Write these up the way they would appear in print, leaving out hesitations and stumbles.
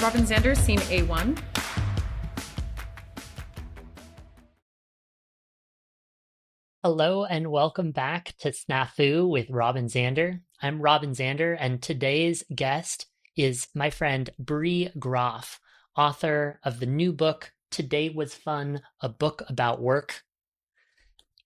Robin Zander, scene A1. Hello and welcome back to Snafu with Robin Zander. I'm Robin Zander, and today's guest is my friend Bree Groff, author of the new book, Today Was Fun, a book about work.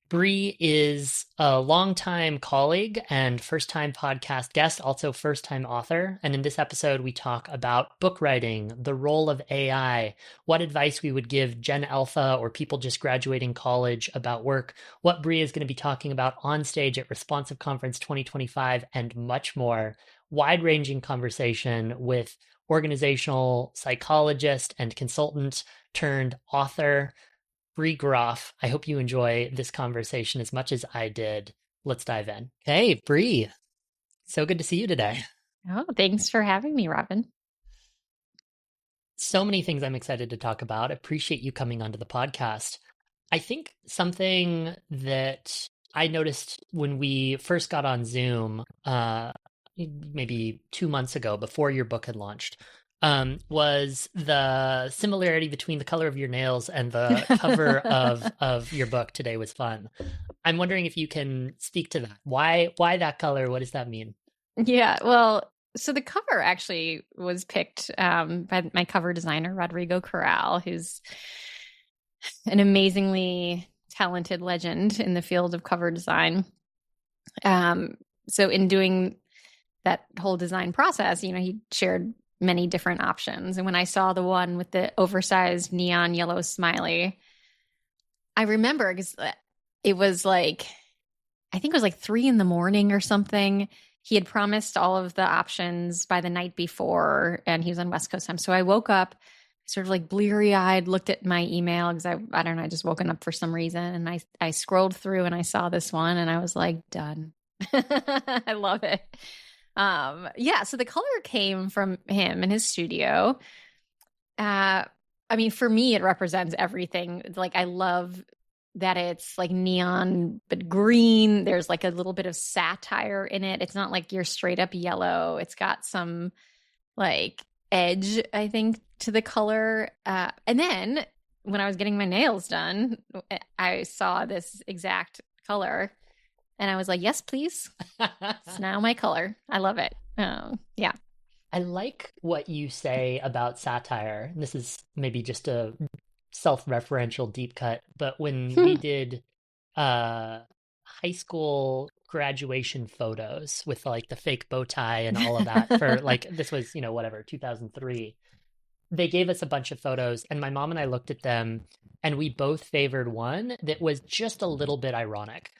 Bree is a longtime colleague and first-time podcast guest, also first-time author. And in this episode, we talk about book writing, the role of AI, what advice we would give Gen Alpha or people just graduating college about work, what Bree is going to be talking about on stage at Responsive Conference 2025, and much more. Wide-ranging conversation with organizational psychologist and consultant turned author, Bree Groff. I hope you enjoy this conversation as much as I did. Let's dive in. Hey, Bree. So good to see you today. Oh, thanks for having me, Robin. So many things I'm excited to talk about. Appreciate you coming onto the podcast. I think something that I noticed when we first got on Zoom, maybe 2 months ago, before your book had launched, was the similarity between the color of your nails and the cover of your book, Today Was Fun. I'm wondering if you can speak to that. Why that color? What does that mean? Yeah, well, so the cover actually was picked by my cover designer, Rodrigo Corral, who's an amazingly talented legend in the field of cover design. So in doing that whole design process, he shared many different options. And when I saw the one with the oversized neon yellow smiley, I remember because it was I think it was 3 a.m. or something. He had promised all of the options by the night before, and he was on West Coast time. So I woke up sort of bleary eyed, looked at my email because I don't know, I just woken up for some reason. And I scrolled through and I saw this one and I was like, done. I love it. So the color came from him in his studio. For me, it represents everything. I love that it's neon, but green. There's a little bit of satire in it. It's not your straight up yellow. It's got some edge, I think, to the color. And then when I was getting my nails done, I saw this exact color. And I was like, yes, please. It's now my color. I love it. Yeah. I like what you say about satire. And this is maybe just a self-referential deep cut, but when we did high school graduation photos with the fake bow tie and all of that for this was, 2003. They gave us a bunch of photos and my mom and I looked at them and we both favored one that was just a little bit ironic.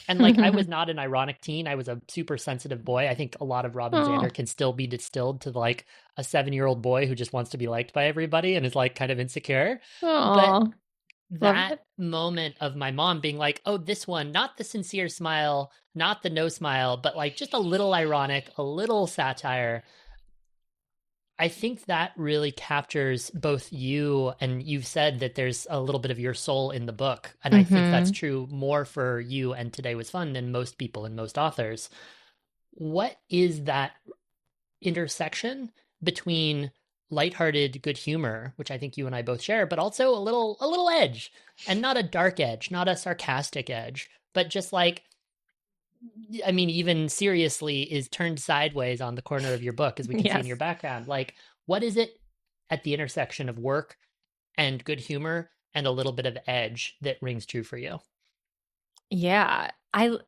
And I was not an ironic teen. I was a super sensitive boy. I think a lot of Robin Zander can still be distilled to a 7-year-old boy who just wants to be liked by everybody and is kind of insecure. But that moment of my mom being oh, this one, not the sincere smile, not the no smile, but just a little ironic, a little satire. I think that really captures both you, and you've said that there's a little bit of your soul in the book. And I think that's true more for you and Today Was Fun than most people and most authors. What is that intersection between lighthearted good humor, which I think you and I both share, but also a little edge, and not a dark edge, not a sarcastic edge, but just even seriously is turned sideways on the corner of your book, as we can see in your background. What is it at the intersection of work and good humor and a little bit of edge that rings true for you? Yeah. Oh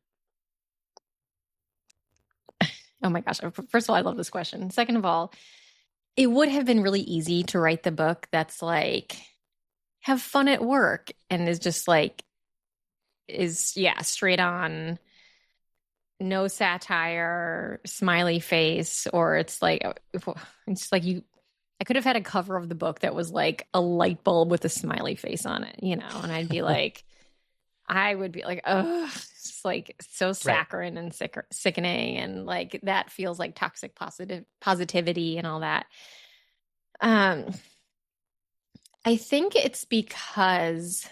my gosh. First of all, I love this question. Second of all, it would have been really easy to write the book that's have fun at work and is just straight on, no satire, smiley face, or it's you. I could have had a cover of the book that was a light bulb with a smiley face on it, and I'd be I would be oh, it's so saccharine and sickening, and that feels like toxic positivity and all that. I think it's because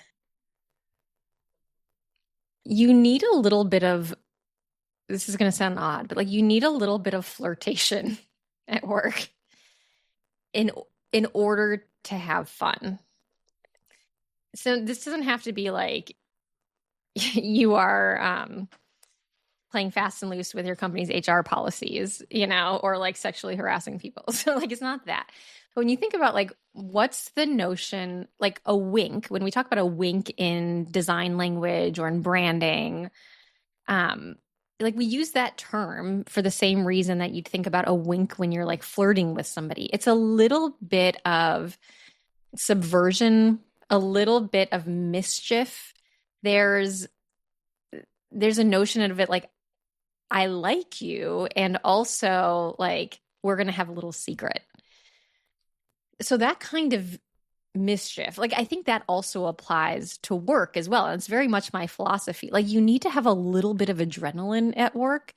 you need a little bit of, this is going to sound odd, but you need a little bit of flirtation at work in order to have fun. So this doesn't have to be like you are playing fast and loose with your company's HR policies, or like sexually harassing people. So like it's not that. But when you think about like what's the notion, like a wink, when we talk about a wink in design language or in branding, like we use that term for the same reason that you'd think about a wink when you're like flirting with somebody. It's a little bit of subversion, a little bit of mischief. There's a notion of it like, I like you, and also like we're going to have a little secret. So that kind of mischief, like I think that also applies to work as well. And it's very much my philosophy. Like you need to have a little bit of adrenaline at work.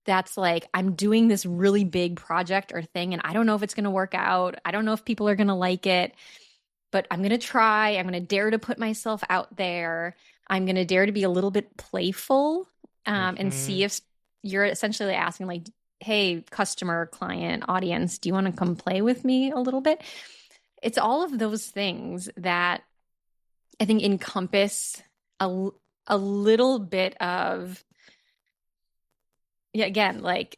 That's like, I'm doing this really big project or thing, and I don't know if it's going to work out. I don't know if people are going to like it, but I'm going to try. I'm going to dare to put myself out there. I'm going to dare to be a little bit playful and see if you're essentially asking like, hey, customer, client, audience, do you want to come play with me a little bit? It's all of those things that I think encompass a little bit of, yeah, again, like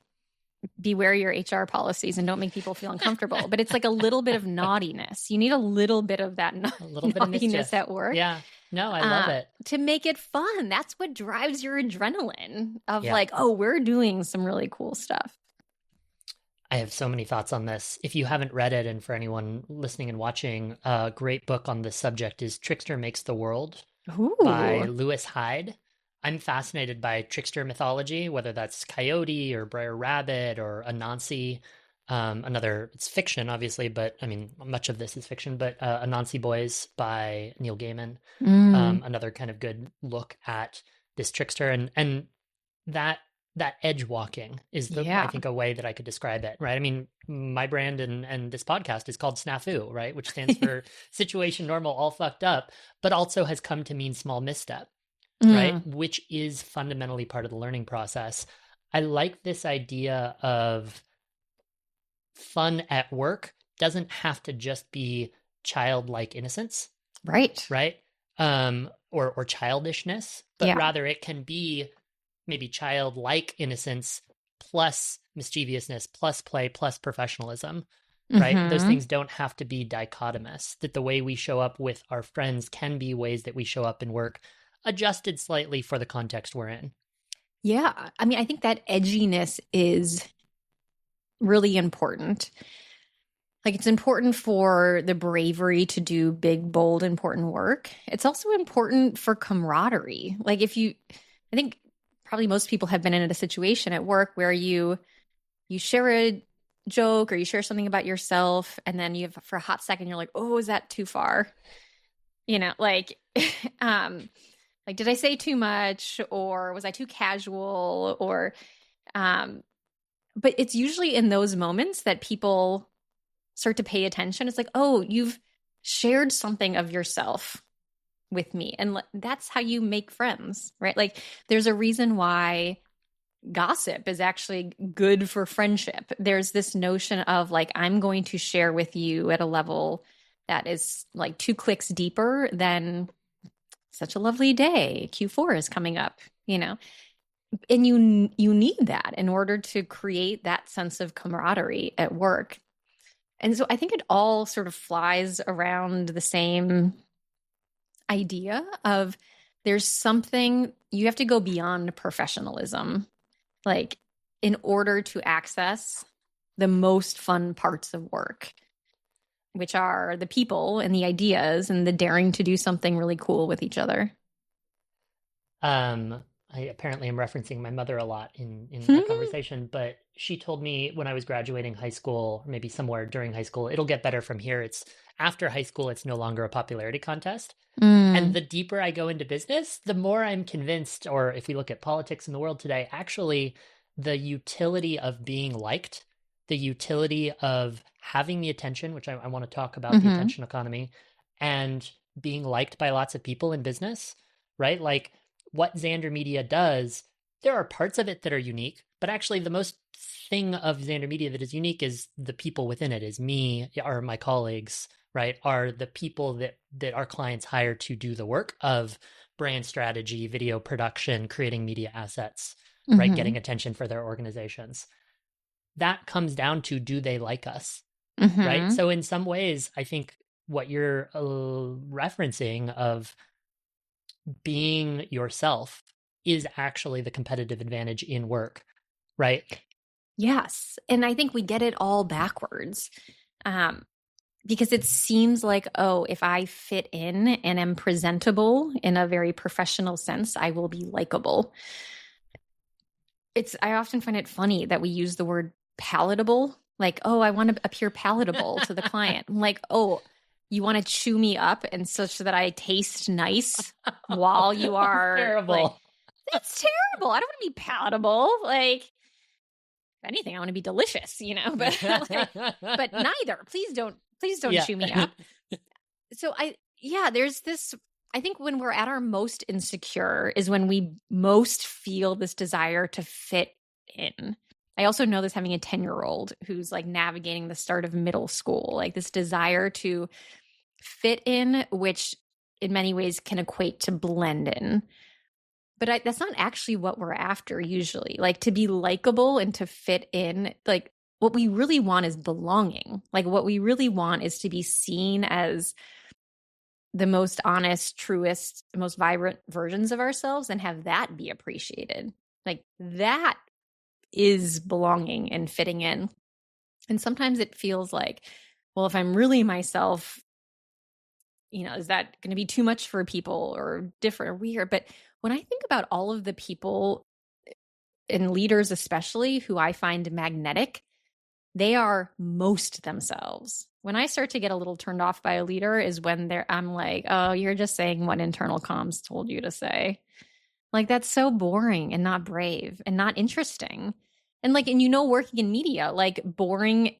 beware your HR policies and don't make people feel uncomfortable. But it's like a little bit of naughtiness. You need a little bit of that a little bit of naughtiness mischief at work. Yeah. No, I love it. To make it fun. That's what drives your adrenaline of Yeah. like, oh, we're doing some really cool stuff. I have so many thoughts on this. If you haven't read it, and for anyone listening and watching, a great book on this subject is Trickster Makes the World by Lewis Hyde. I'm fascinated by trickster mythology, whether that's Coyote or Brer Rabbit or Anansi. It's fiction, obviously, but I mean, much of this is fiction, but Anansi Boys by Neil Gaiman. Another kind of good look at this trickster, and that edge walking is I think a way that I could describe it, right? I mean, my brand and this podcast is called Snafu, right? Which stands for situation normal, all fucked up, but also has come to mean small misstep, right? Which is fundamentally part of the learning process. I like this idea of fun at work doesn't have to just be childlike innocence. Right. Right. Or childishness, but rather it can be maybe childlike innocence plus mischievousness plus play plus professionalism, right? Those things don't have to be dichotomous, that the way we show up with our friends can be ways that we show up in work, adjusted slightly for the context we're in. Yeah. I mean, I think that edginess is really important. Like it's important for the bravery to do big, bold, important work. It's also important for camaraderie. Like I think probably most people have been in a situation at work where you share a joke or you share something about yourself, and then for a hot second you're like, oh, is that too far? Like like did I say too much, or was I too casual, or but it's usually in those moments that people start to pay attention. It's like, oh, you've shared something of yourself with me. And that's how you make friends, right? Like there's a reason why gossip is actually good for friendship. There's this notion of like, I'm going to share with you at a level that is like 2 clicks deeper than such a lovely day. Q4 is coming up, and you need that in order to create that sense of camaraderie at work. And so I think it all sort of flies around the same idea of there's something you have to go beyond professionalism, like in order to access the most fun parts of work, which are the people and the ideas and the daring to do something really cool with each other. I apparently am referencing my mother a lot in that conversation, but she told me when I was graduating high school, or maybe somewhere during high school, it'll get better from here. It's after high school, it's no longer a popularity contest. And the deeper I go into business, the more I'm convinced, or if we look at politics in the world today, actually the utility of being liked, the utility of having the attention, which I want to talk about the attention economy, and being liked by lots of people in business, right? Like what Zander Media does, there are parts of it that are unique, but actually the most thing of Zander Media that is unique is the people within it, is me, are my colleagues, right? Are the people that our clients hire to do the work of brand strategy, video production, creating media assets, right? Getting attention for their organizations. That comes down to, do they like us, right? So in some ways, I think what you're referencing of being yourself is actually the competitive advantage in work, right? Yes. And I think we get it all backwards. Because it seems like, oh, if I fit in and am presentable in a very professional sense, I will be likable. I often find it funny that we use the word palatable. Like, oh, I want to appear palatable to the client. I'm like, oh, you want to chew me up and such that I taste nice while you are terrible. Like, that's terrible. I don't want to be palatable. Like, if anything, I want to be delicious, but but neither. Please don't chew me up. So there's this, I think when we're at our most insecure is when we most feel this desire to fit in. I also know this having a 10-year-old who's like navigating the start of middle school, like this desire to fit in, which in many ways can equate to blend in. But that's not actually what we're after usually. Like, to be likable and to fit in, like what we really want is belonging. Like what we really want is to be seen as the most honest, truest, most vibrant versions of ourselves and have that be appreciated. Like that is belonging and fitting in. And sometimes it feels like, well, if I'm really myself, is that going to be too much for people or different or weird? But when I think about all of the people and leaders, especially who I find magnetic, they are most themselves. When I start to get a little turned off by a leader is when I'm like, oh, you're just saying what internal comms told you to say. Like, that's so boring and not brave and not interesting. And working in media, like boring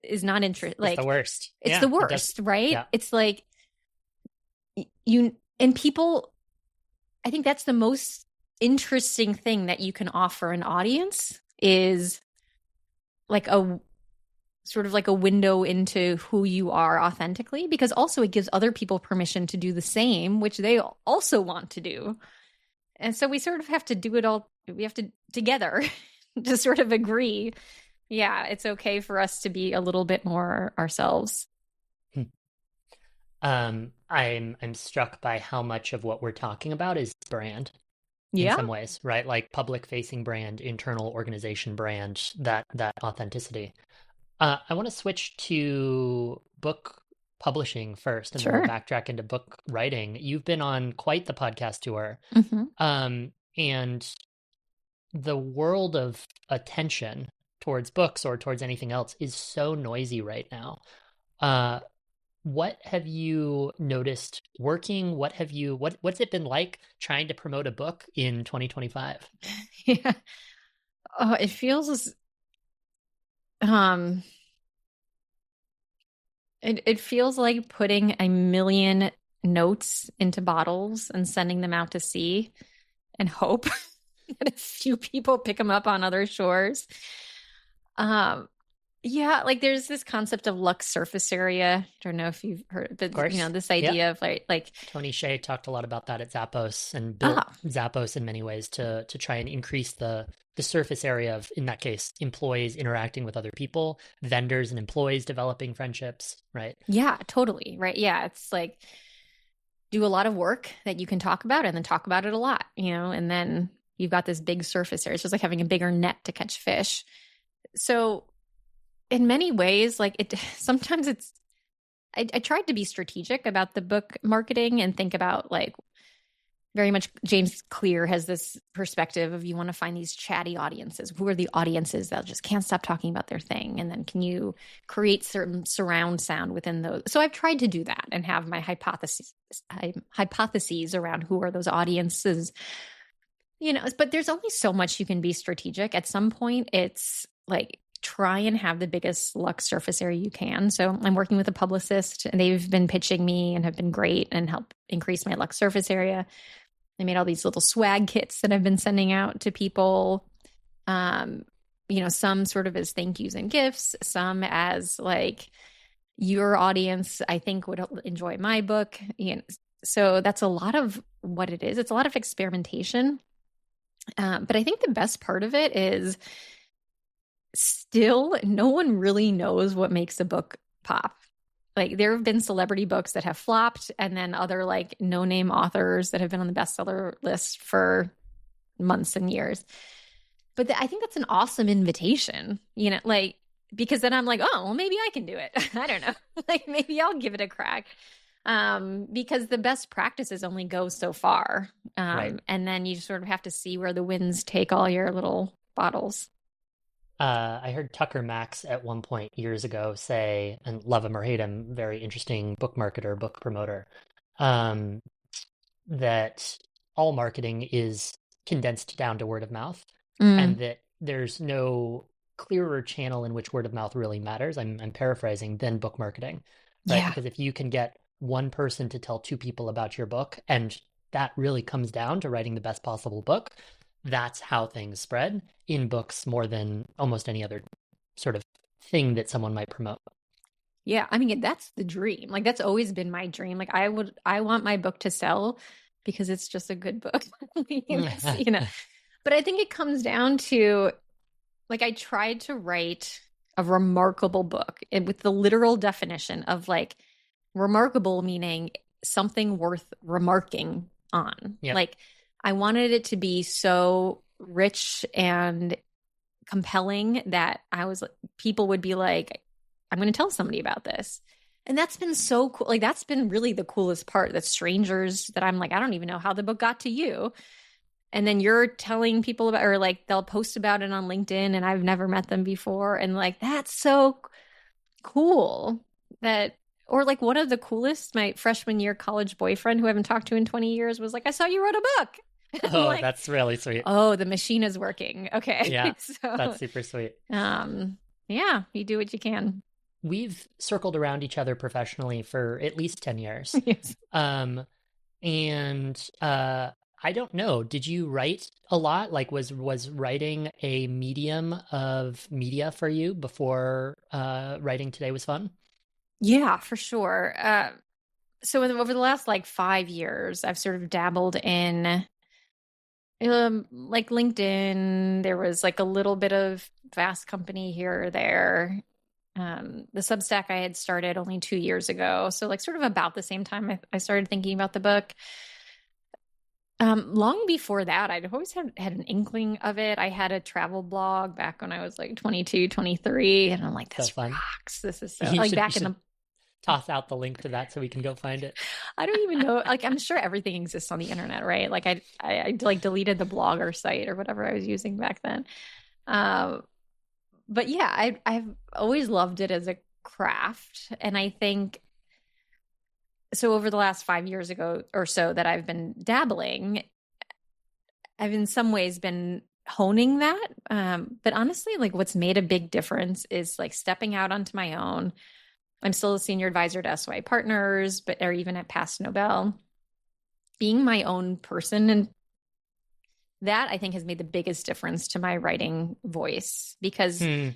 is not interesting. Like, it's the worst. It's the worst, right? Yeah. It's like and people, I think that's the most interesting thing that you can offer an audience is like a sort of like a window into who you are authentically, because also it gives other people permission to do the same, which they also want to do. And so we sort of have to do it all. We have to together to sort of agree. Yeah, it's okay for us to be a little bit more ourselves. I'm struck by how much of what we're talking about is brand Yeah. in some ways, right? Like public facing brand, internal organization brand, that authenticity. I want to switch to book publishing first, and then we'll backtrack into book writing. You've been on quite the podcast tour. And the world of attention towards books or towards anything else is so noisy right now. What have you noticed working? What's it been like trying to promote a book in 2025? Yeah. It feels it feels like putting a million notes into bottles and sending them out to sea and hope that a few people pick them up on other shores. Yeah, like there's this concept of Lux surface area. I don't know if you've heard, but this idea of like Tony Hsieh talked a lot about that at Zappos and built Zappos in many ways to try and increase the surface area of, in that case, employees interacting with other people, vendors and employees developing friendships, right? Yeah, totally. Right. Yeah. It's like do a lot of work that you can talk about and then talk about it a lot, and then you've got this big surface area. It's just like having a bigger net to catch fish. So in many ways, like sometimes I tried to be strategic about the book marketing and think about like very much James Clear has this perspective of you want to find these chatty audiences. Who are the audiences that just can't stop talking about their thing? And then can you create certain surround sound within those? So I've tried to do that and have my hypotheses around who are those audiences, but there's only so much you can be strategic. At some point, it's like, try and have the biggest Lux surface area you can. So I'm working with a publicist and they've been pitching me and have been great and help increase my Lux surface area. They made all these little swag kits that I've been sending out to people. some sort of as thank yous and gifts, some as like your audience, I think, would enjoy my book. So that's a lot of what it is. It's a lot of experimentation. But I think the best part of it is still no one really knows what makes a book pop. Like there have been celebrity books that have flopped, and then other like no-name authors that have been on the bestseller list for months and years. But I think that's an awesome invitation, like, because then I'm like, oh, well, maybe I can do it. I don't know. Like maybe I'll give it a crack. Because the best practices only go so far. Right. And then you sort of have to see where the winds take all your little bottles. I heard Tucker Max at one point years ago say, and love him or hate him, very interesting book marketer, book promoter, um, that all marketing is condensed down to word of mouth, and Mm, that there's no clearer channel in which word of mouth really matters. I'm paraphrasing, than book marketing, right? yeah. Because if you can get one person to tell two people about your book, and that really comes down to writing the best possible book, that's how things spread in books more than almost any other sort of thing that someone might promote. Yeah. I mean, that's the dream. Like that's always been my dream. Like I want my book to sell because it's just a good book. But I think it comes down to like I tried to write a remarkable book with the literal definition of like remarkable meaning something worth remarking on. Yep. Like I wanted it to be so rich and compelling that people would be like, I'm going to tell somebody about this. And that's been so cool. Like that's been really the coolest part, that strangers that I'm like, I don't even know how the book got to you. And then you're telling people about, or like they'll post about it on LinkedIn and I've never met them before. And like, that's so cool that, or like one of the coolest, my freshman year college boyfriend who I haven't talked to in 20 years was like, I saw you wrote a book. I'm Oh, like, that's really sweet. oh, the machine is working. Okay. Yeah, So, that's super sweet. yeah, you do what you can. We've circled around each other professionally for at least 10 years. Yes. Um, and I don't know, did you write a lot? Like was writing a medium of media for you before writing today was fun? Yeah, for sure. So over the last like 5 years, I've sort of dabbled in like LinkedIn. There was like a little bit of Fast Company here or there. The Substack I had started only 2 years ago. So like sort of about the same time I started thinking about the book. Long before that, I'd always had an inkling of it. I had a travel blog back when I was like 22, 23, and I'm like, So this fun. rocks. This is so You like should you back in should the toss out the link to that so we can go find it. I don't even know. Like, I'm sure everything exists on the internet, right? Like, I like deleted the blogger site or whatever I was using back then. Um, but yeah, I've always loved it as a craft, and I think so. Over the last 5 years ago or so that I've been dabbling, I've in some ways been honing that. But honestly, like, what's made a big difference is like stepping out onto my own. I'm still a senior advisor to SY Partners, but or even at Past Nobel, being my own person. And that I think has made the biggest difference to my writing voice because, Hmm.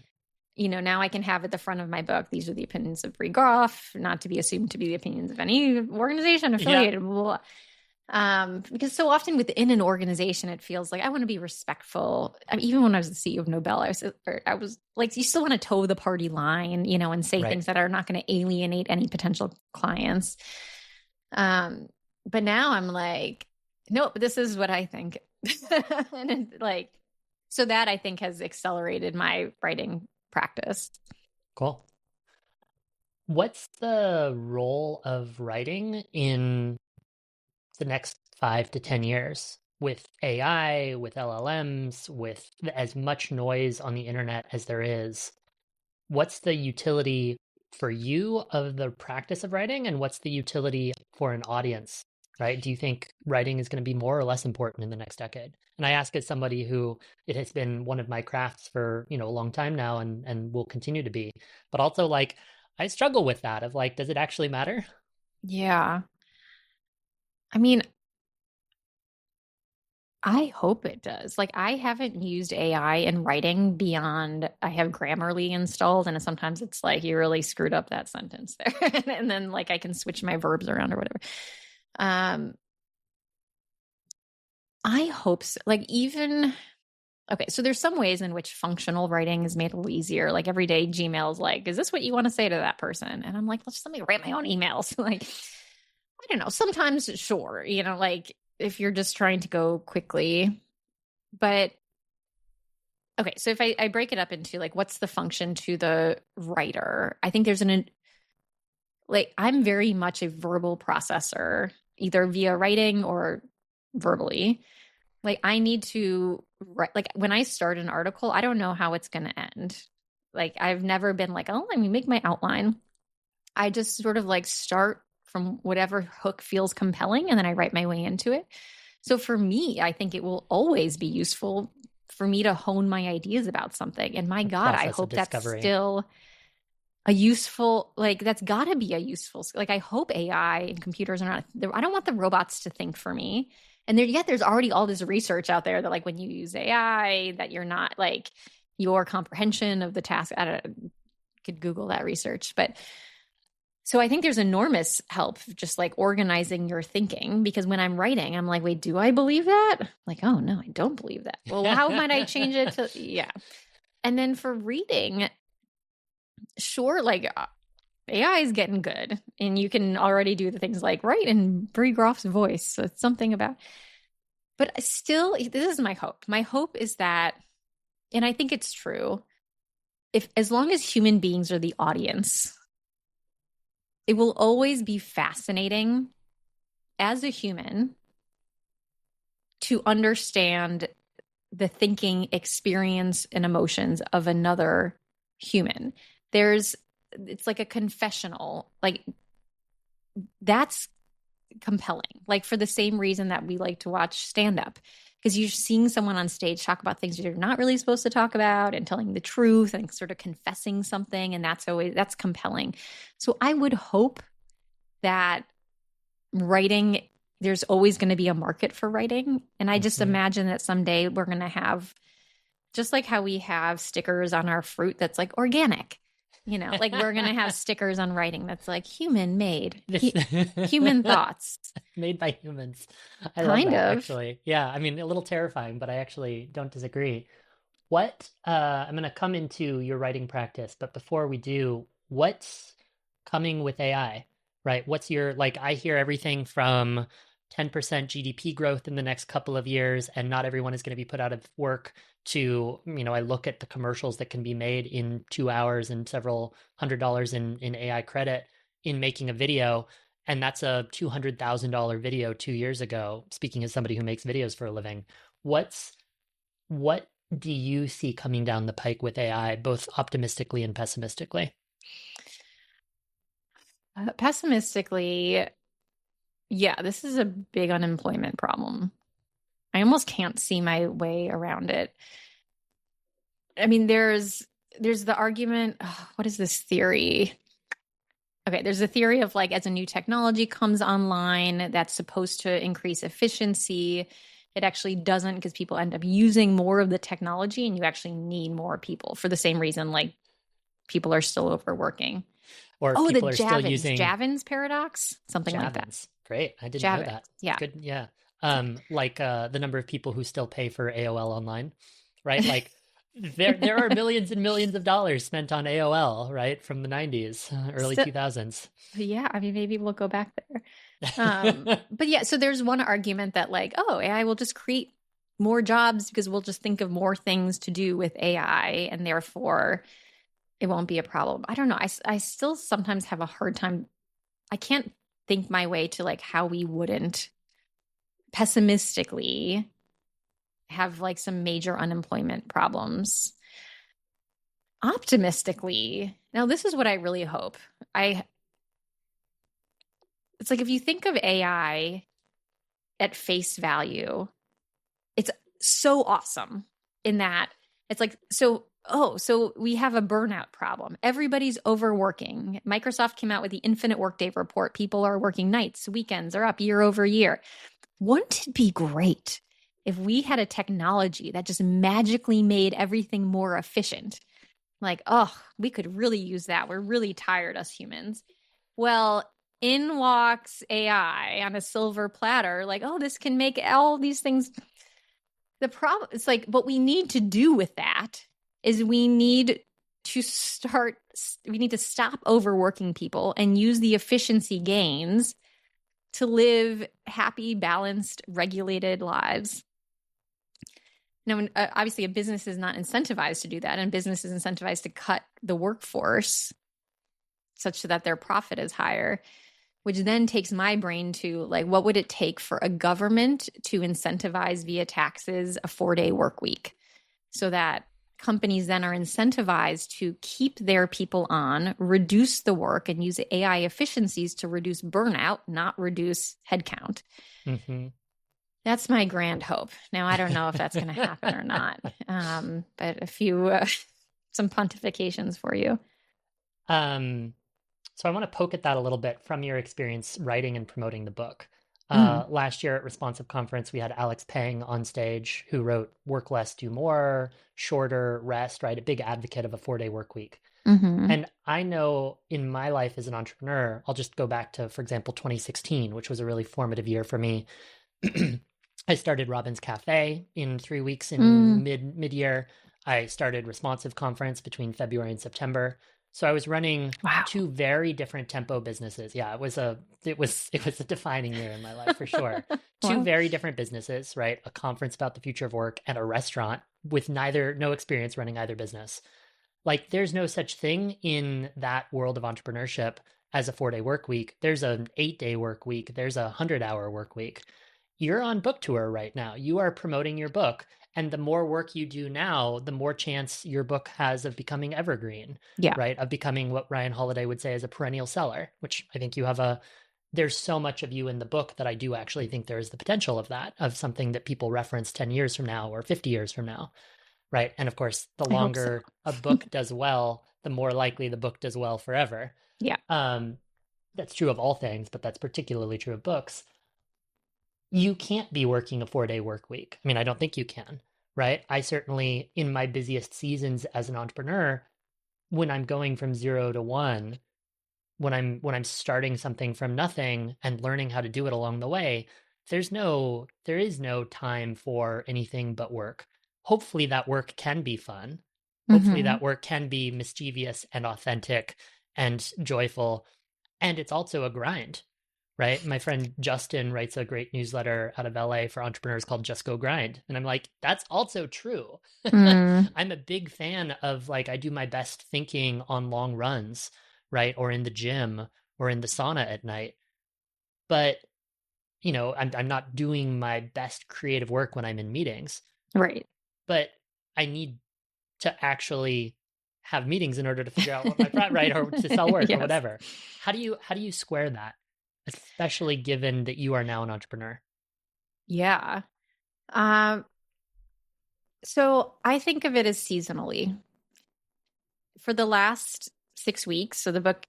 now I can have at the front of my book, these are the opinions of Bree Groff, not to be assumed to be the opinions of any organization affiliated, blah, blah, blah. Because so often within an organization, it feels like I want to be respectful. I mean, even when I was the CEO of Nobel, I was like, you still want to toe the party line, and say Right. things that are not going to alienate any potential clients. But now I'm like, nope, this is what I think. And it's like, so that I think has accelerated my writing practice. Cool. What's the role of writing in the next 5 to 10 years with AI, with LLMs, with as much noise on the internet as there is? What's the utility for you of the practice of writing, and what's the utility for an audience, right? Do you think writing is going to be more or less important in the next decade? And I ask as somebody who it has been one of my crafts for, a long time now and will continue to be. But also like I struggle with that of like, does it actually matter? Yeah. I mean, I hope it does. Like, I haven't used AI in writing beyond I have Grammarly installed, and sometimes it's like you really screwed up that sentence there, and then like I can switch my verbs around or whatever. Um, I hope so. Like, even okay, so there's some ways in which functional writing is made a little easier. Like every day, Gmail's like, "Is this what you want to say to that person?" And I'm like, "Let's let me write my own emails." Like, I don't know. Sometimes, sure, like if you're just trying to go quickly. But okay, so if I break it up into like what's the function to the writer, I think there's like I'm very much a verbal processor, either via writing or verbally. Like I need to write, like when I start an article, I don't know how it's going to end. Like I've never been like, oh, let me make my outline. I just sort of like start from whatever hook feels compelling and then I write my way into it. So for me, I think it will always be useful for me to hone my ideas about something. And my God, I hope that's still a useful, like that's got to be a useful, like I hope AI and computers are not, I don't want the robots to think for me. And there's already all this research out there that like when you use AI, that you're not like your comprehension of the task. I don't know, could Google that research, but so I think there's enormous help just like organizing your thinking, because when I'm writing, I'm like, wait, do I believe that? Like, oh no, I don't believe that. Well, how might I change it to, yeah. And then for reading, sure, like AI is getting good and you can already do the things like write in Bree Groff's voice. So it's something about, but still, this is my hope. My hope is that, and I think it's true, if as long as human beings are the audience, it will always be fascinating as a human to understand the thinking, experience, and emotions of another human. It's like a confessional, like that's compelling. Like for the same reason that we like to watch stand-up, because you're seeing someone on stage talk about things you're not really supposed to talk about and telling the truth and sort of confessing something. And that's compelling. So I would hope that writing, there's always going to be a market for writing. And I just imagine that someday we're going to have, just like how we have stickers on our fruit that's like organic, like we're going to have stickers on writing that's like human made, human thoughts. Made by humans. I love that, actually. Yeah, I mean, a little terrifying, but I actually don't disagree. I'm going to come into your writing practice, but before we do, what's coming with AI, right? What's your, like, I hear everything from 10% GDP growth in the next couple of years, and not everyone is going to be put out of work, to, I look at the commercials that can be made in 2 hours and several $100s in AI credit in making a video. And that's a $200,000 video 2 years ago, speaking as somebody who makes videos for a living. What do you see coming down the pike with AI, both optimistically and pessimistically? Pessimistically, yeah, this is a big unemployment problem. I almost can't see my way around it. I mean, there's the argument, what is this theory? Okay, there's a theory of like as a new technology comes online that's supposed to increase efficiency. It actually doesn't, because people end up using more of the technology and you actually need more people for the same reason like people are still overworking. Or people are still using Javin's paradox, something like that. Great. I didn't know that. Yeah. Good. Yeah. Like the number of people who still pay for AOL online, right? Like there are millions and millions of dollars spent on AOL, right? From the 90s, early 2000s. Yeah. I mean, maybe we'll go back there. But yeah, so there's one argument that like, oh, AI will just create more jobs because we'll just think of more things to do with AI and therefore it won't be a problem. I don't know. I still sometimes have a hard time. I can't think my way to like how we wouldn't pessimistically have like some major unemployment problems. Optimistically, now this is what I really hope. It's like if you think of AI at face value, it's so awesome in that it's like, so we have a burnout problem. Everybody's overworking. Microsoft came out with the Infinite Workday report. People are working nights, weekends are up year over year. Wouldn't it be great if we had a technology that just magically made everything more efficient, like, oh, we could really use that. We're really tired, us humans. Well, in walks AI on a silver platter, like, oh, this can make all these things. The problem, it's like, what we need to do with that is we need to stop overworking people and use the efficiency gains to live happy, balanced, regulated lives. Now, obviously, a business is not incentivized to do that, and business is incentivized to cut the workforce such that their profit is higher, which then takes my brain to, like, what would it take for a government to incentivize via taxes a 4-day work week so that companies then are incentivized to keep their people on, reduce the work, and use AI efficiencies to reduce burnout, not reduce headcount. Mm-hmm. That's my grand hope. Now, I don't know if that's going to happen or not, but a few, some pontifications for you. So I want to poke at that a little bit from your experience writing and promoting the book. Last year at Responsive Conference, we had Alex Pang on stage, who wrote Work Less, Do More, Shorter, Rest, right? A big advocate of a 4-day work week. And I know in my life as an entrepreneur, I'll just go back to, for example, 2016, which was a really formative year for me. I started Robin's Cafe in 3 weeks in mid-year. I started Responsive Conference between February and September. So I was running 2 very different tempo businesses. Yeah, it was a defining year in my life for sure. 2 very different businesses, right? A conference about the future of work and a restaurant with no experience running either business. Like, there's no such thing in that world of entrepreneurship as a 4-day work week. There's an 8-day work week. There's a 100-hour work week. You're on book tour right now. You are promoting your book. And the more work you do now, the more chance your book has of becoming evergreen, right? Of becoming what Ryan Holiday would say is a perennial seller, which I think you have there's so much of you in the book that I do actually think there is the potential of that, of something that people reference 10 years from now or 50 years from now, right? And of course, the longer a book does well, the more likely the book does well forever. Yeah. That's true of all things, but that's particularly true of books. You can't be working a 4-day work week. I mean, I don't think you can, right? I certainly, in my busiest seasons as an entrepreneur, when I'm going from 0 to 1, when I'm starting something from nothing and learning how to do it along the way, there is no time for anything but work. Hopefully that work can be fun. Hopefully that work can be mischievous and authentic and joyful. And it's also a grind. Right? My friend Justin writes a great newsletter out of LA for entrepreneurs called Just Go Grind. And I'm like, that's also true. I'm a big fan of, like, I do my best thinking on long runs, right? Or in the gym or in the sauna at night. But, you know, I'm not doing my best creative work when I'm in meetings. Right. But I need to actually have meetings in order to figure out what my right, or to sell work or whatever. How do you square that? Especially given that you are now an entrepreneur. Yeah. So I think of it as seasonally. For the last 6 weeks, so the book,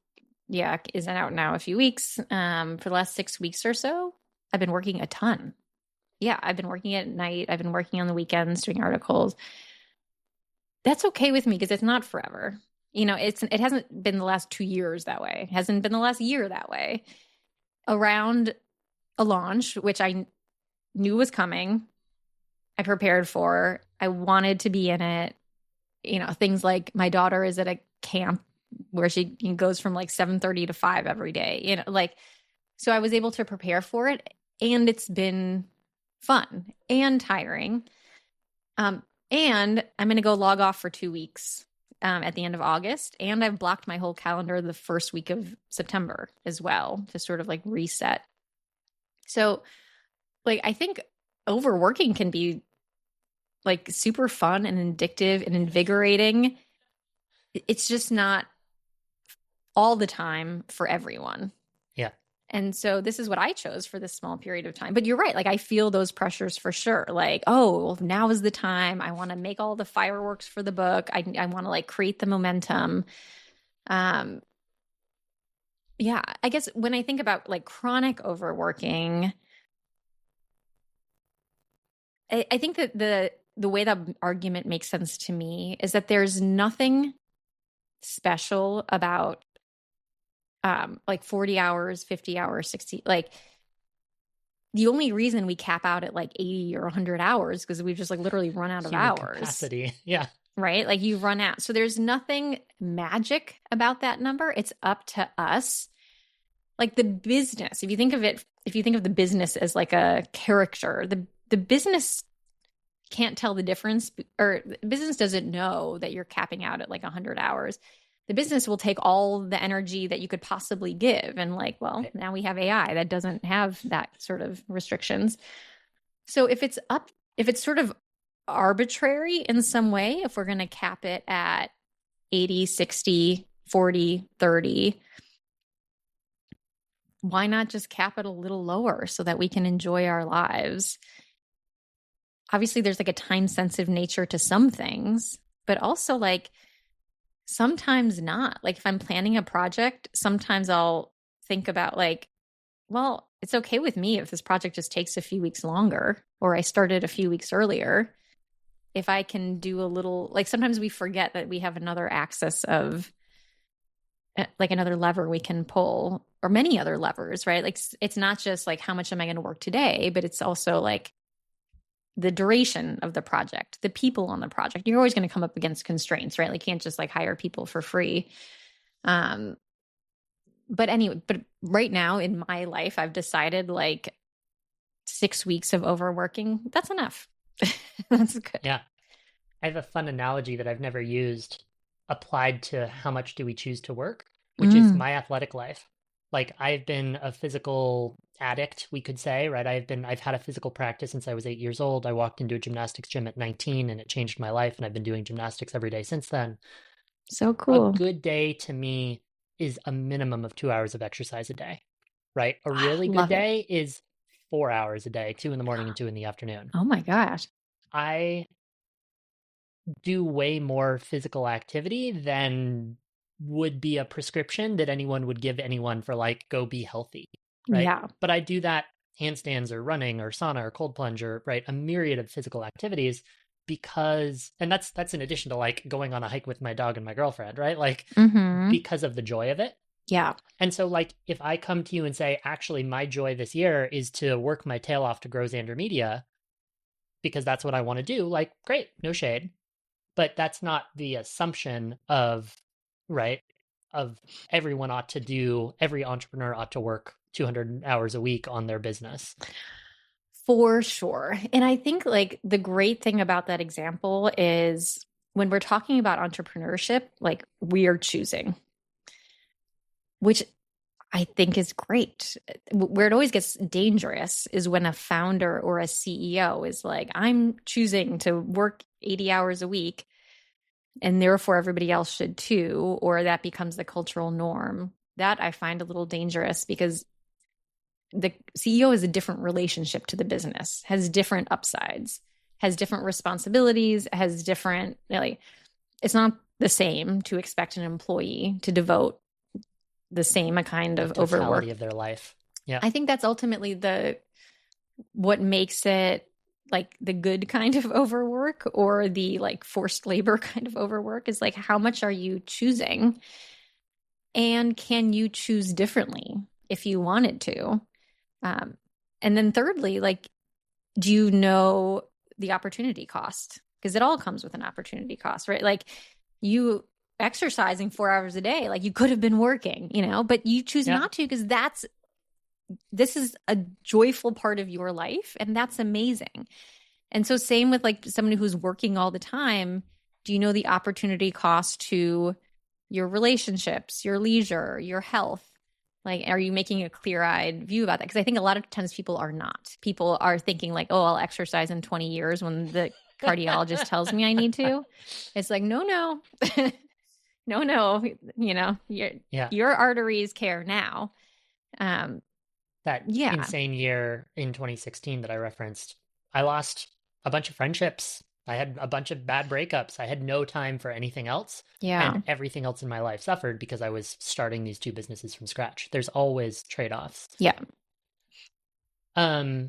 isn't out now a few weeks. For the last 6 weeks or so, I've been working a ton. Yeah, I've been working at night. I've been working on the weekends, doing articles. That's okay with me because it's not forever. You know, it hasn't been the last 2 years that way. It hasn't been the last year that way. Around a launch, which I knew was coming, I prepared for. I wanted to be in it. You know, things like my daughter is at a camp where she goes from like 7:30 to 5 every day. You know, like, so I was able to prepare for it, and it's been fun and tiring. And I'm going to go log off for 2 weeks at the end of August. And I've blocked my whole calendar the first week of September as well to sort of like reset. So, like, I think overworking can be like super fun and addictive and invigorating. It's just not all the time for everyone. Yeah. And so this is what I chose for this small period of time. But you're right. Like, I feel those pressures for sure. Like, oh, well, now is the time. I want to make all the fireworks for the book. I want to like create the momentum. Yeah, I guess when I think about like chronic overworking, I think that the way that argument makes sense to me is that there's nothing special about like 40 hours, 50 hours, 60, like the only reason we cap out at like 80 or 100 hours because we've just like literally run out of Human hours. capacity. Yeah. Right? Like you run out. So there's nothing magic about that number. It's up to us. Like the business, if you think of the business as like a character, the business can't tell the difference, or the business doesn't know that you're capping out at like 100 hours. The business will take all the energy that you could possibly give. And like, well, now we have AI that doesn't have that sort of restrictions. So if it's sort of arbitrary in some way, if we're going to cap it at 80, 60, 40, 30, why not just cap it a little lower so that we can enjoy our lives? Obviously, there's like a time-sensitive nature to some things, but also like sometimes not. Like if I'm planning a project, sometimes I'll think about like, well, it's okay with me if this project just takes a few weeks longer, or I started a few weeks earlier. If I can do a little, like sometimes we forget that we have another axis of like another lever we can pull, or many other levers, right? Like it's not just like how much am I going to work today, but it's also like the duration of the project, the people on the project. You're always going to come up against constraints, right? Like you can't just like hire people for free. But anyway, but right now in my life, I've decided like 6 weeks of overworking, that's enough. That's good. Yeah. I have a fun analogy that I've never used applied to how much do we choose to work, which is my athletic life. Like I've been a physical addict, we could say, right? I've had a physical practice since I was 8 years old. I walked into a gymnastics gym at 19 and it changed my life. And I've been doing gymnastics every day since then. So cool. A good day to me is a minimum of 2 hours of exercise a day, right? A really good day is 4 hours a day, 2 in the morning and 2 in the afternoon. Oh my gosh. I do way more physical activity than would be a prescription that anyone would give anyone for like, go be healthy, right? Yeah. But I do that handstands or running or sauna or cold plunge or, right, a myriad of physical activities because, and that's in addition to like going on a hike with my dog and my girlfriend, right? Like because of the joy of it. Yeah. And so like, if I come to you and say, actually, my joy this year is to work my tail off to grow Zander Media because that's what I want to do, like, great, no shade. But that's not the assumption of, right, of every entrepreneur ought to work 200 hours a week on their business. For sure. And I think like the great thing about that example is when we're talking about entrepreneurship, like we are choosing, which I think is great. Where it always gets dangerous is when a founder or a CEO is like, I'm choosing to work 80 hours a week and therefore everybody else should too, or that becomes the cultural norm. That I find a little dangerous because the CEO has a different relationship to the business, has different upsides, has different responsibilities, has different, like, it's not the same to expect an employee to devote the same kind of overwork of their life. Yeah. I think that's ultimately what makes it like the good kind of overwork or the like forced labor kind of overwork is like, how much are you choosing? And can you choose differently if you wanted to? And then thirdly, like, do you know the opportunity cost? Because it all comes with an opportunity cost, right? Like you exercising 4 hours a day, like you could have been working, but you choose not to because this is a joyful part of your life and that's amazing. And so same with like somebody who's working all the time, do you know the opportunity cost to your relationships, your leisure, your health? Like, are you making a clear-eyed view about that? Because I think a lot of times people are not. People are thinking like, oh, I'll exercise in 20 years when the cardiologist tells me I need to. It's like, no, no, your arteries care now. That insane year in 2016 that I referenced, I lost a bunch of friendships. I had a bunch of bad breakups. I had no time for anything else. Yeah. And everything else in my life suffered because I was starting these 2 businesses from scratch. There's always trade-offs. Yeah. So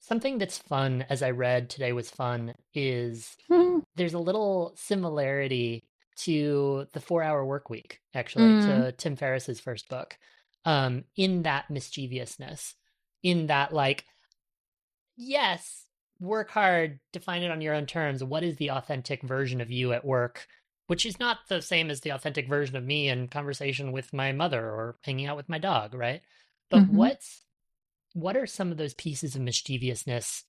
Something that's fun, as I read today was fun, is Hmm. there's a little similarity to the 4 Hour Work Week, actually, Mm. to Tim Ferriss's first book, in that mischievousness, in that, like, yes, work hard, define it on your own terms. What is the authentic version of you at work? Which is not the same as the authentic version of me in conversation with my mother or hanging out with my dog, right? But Hmm. what are some of those pieces of mischievousness,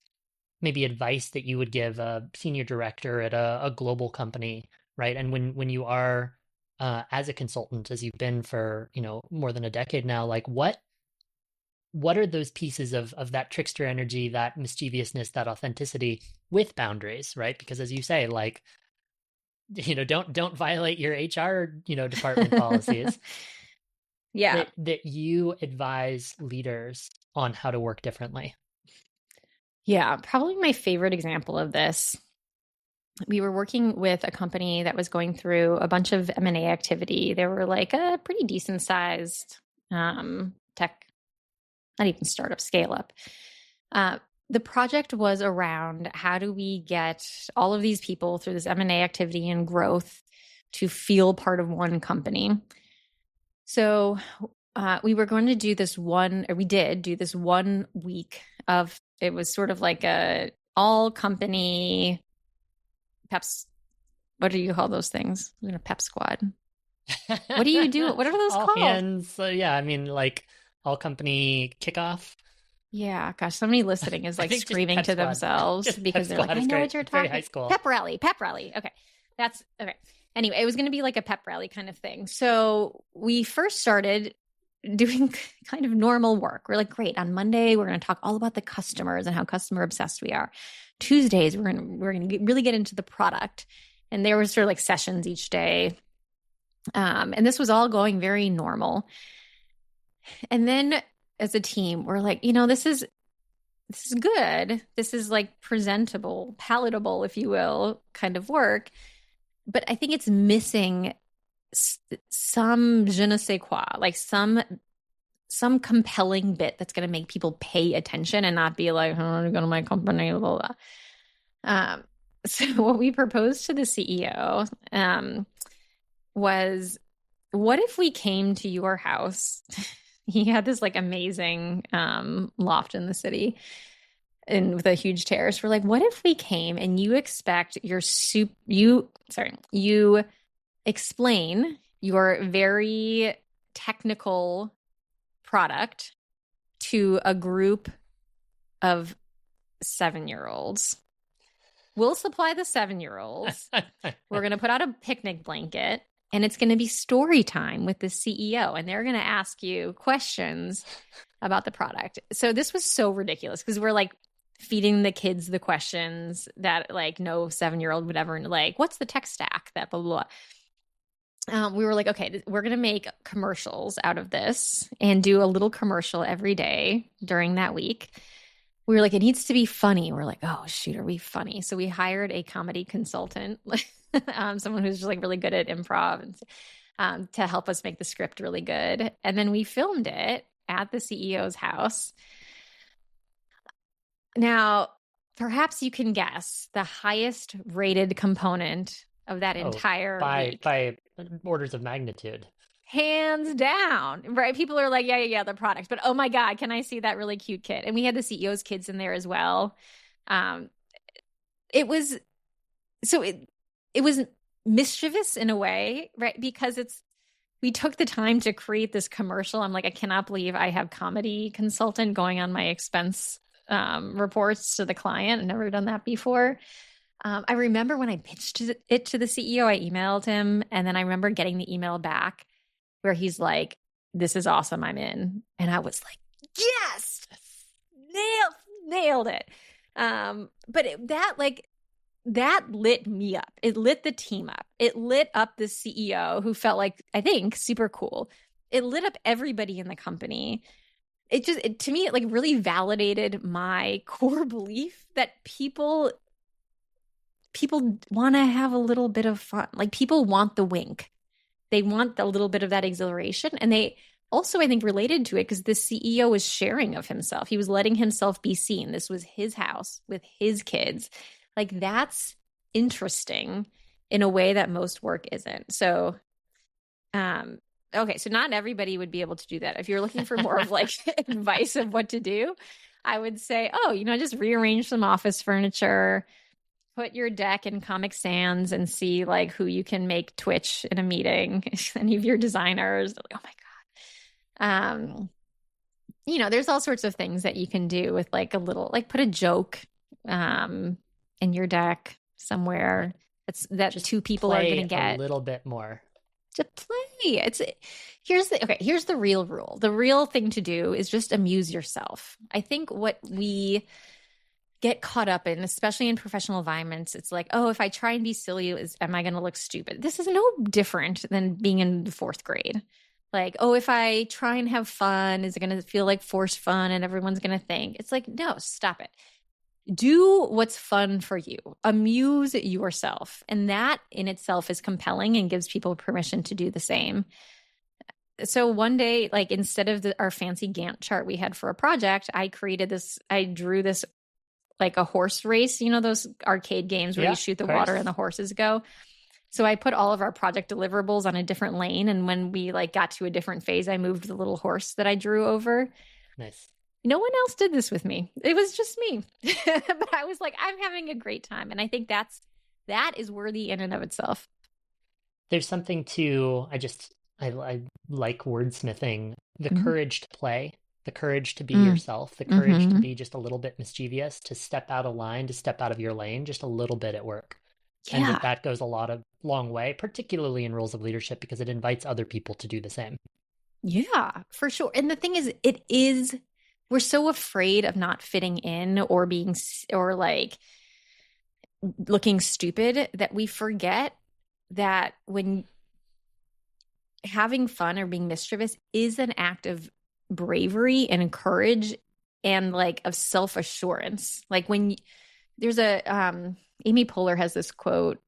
maybe advice that you would give a senior director at a global company, right? And when you are as a consultant, as you've been for, more than a decade now, like what are those pieces of that trickster energy, that mischievousness, that authenticity with boundaries, right? Because as you say, like, don't violate your HR, department policies, Yeah. that you advise leaders on how to work differently. Yeah. Probably my favorite example of this. We were working with a company that was going through a bunch of M&A activity. They were like a pretty decent sized tech, not even startup, scale up. The project was around how do we get all of these people through this M&A activity and growth to feel part of one company. So we were going to do this one, or we did do this 1 week of, it was sort of like a all company peps. What do you call those things? We're gonna pep squad. What do you do? What are those All called? hands, yeah, I mean, like all company kickoff. Yeah, gosh, somebody listening is I like think just screaming pep to squad. themselves Just pep because they're like, squad I is know great. what you're It's very high talking. school. Pep rally, pep rally. Okay. That's okay. Anyway, it was going to be like a pep rally kind of thing. So we first started doing kind of normal work. We're like, great. On Monday, we're going to talk all about the customers and how customer obsessed we are. Tuesdays, we're going to really get into the product. And there were sort of like sessions each day. And this was all going very normal. And then as a team, we're like, this is good. This is like presentable, palatable, if you will, kind of work. But I think it's missing some je ne sais quoi, like some compelling bit that's going to make people pay attention and not be like, oh, I'm going to go to my company, blah, blah, blah. So what we proposed to the CEO was, what if we came to your house? He had this like amazing loft in the city and with a huge terrace. We're like, what if we came and you expect you explain your very technical product to a group of 7-year-olds. We'll supply the 7-year-olds. We're going to put out a picnic blanket and it's going to be story time with the CEO. And they're going to ask you questions about the product. So this was so ridiculous because we're like feeding the kids the questions that like no 7-year-old would ever like, what's the tech stack? That blah, blah, blah. We were like, okay, we're going to make commercials out of this and do a little commercial every day during that week. We were like, it needs to be funny. We're like, oh, shoot, are we funny? So we hired a comedy consultant, someone who's just like really good at improv and to help us make the script really good. And then we filmed it at the CEO's house. Now, perhaps you can guess the highest rated component of that entire week. By orders of magnitude. Hands down, right? People are like, yeah, the product. But oh my God, can I see that really cute kid? And we had the CEO's kids in there as well. It was mischievous in a way, right? Because we took the time to create this commercial. I'm like, I cannot believe I have comedy consultant going on my expense reports to the client. I've never done that before. I remember when I pitched it to the CEO, I emailed him, and then I remember getting the email back where he's like, this is awesome, I'm in. And I was like, yes, nailed it. But that lit me up. It lit the team up. It lit up the CEO who felt like, I think, super cool. It lit up everybody in the company. To me, it like really validated my core belief that people want to have a little bit of fun. Like people want the wink. They want a little bit of that exhilaration. And also, I think, related to it because the CEO was sharing of himself. He was letting himself be seen. This was his house with his kids. Like, that's interesting in a way that most work isn't. So, okay, so not everybody would be able to do that. If you're looking for more of like advice of what to do, I would say, oh, just rearrange some office furniture, put your deck in Comic Sans and see like who you can make twitch in a meeting. Any of your designers, like, oh my God. There's all sorts of things that you can do with like a little, like put a joke in your deck somewhere that Just two people are going to get a little bit more. To play. Here's the real rule. The real thing to do is just amuse yourself. I think what we get caught up in, especially in professional environments, it's like, oh, if I try and be silly, am I going to look stupid? This is no different than being in the fourth grade. Like, oh, if I try and have fun, is it going to feel like forced fun and everyone's going to think? It's like, no, stop it. Do what's fun for you. Amuse yourself. And that in itself is compelling and gives people permission to do the same. So one day, like instead of our fancy Gantt chart we had for a project, I drew this like a horse race, those arcade games where you shoot the water and the horses go. So I put all of our project deliverables on a different lane. And when we like got to a different phase, I moved the little horse that I drew over. Nice. No one else did this with me. It was just me. But I was like, I'm having a great time. And I think that is worthy in and of itself. There's something to, I like wordsmithing, the courage to play, the courage to be yourself, the courage to be just a little bit mischievous, to step out of line, to step out of your lane, just a little bit at work. Yeah. And that goes a long way, particularly in roles of leadership, because it invites other people to do the same. Yeah, for sure. And the thing is, we're so afraid of not fitting in or like looking stupid that we forget that when having fun or being mischievous is an act of bravery and courage and like of self-assurance. Like when there's Amy Poehler has this quote,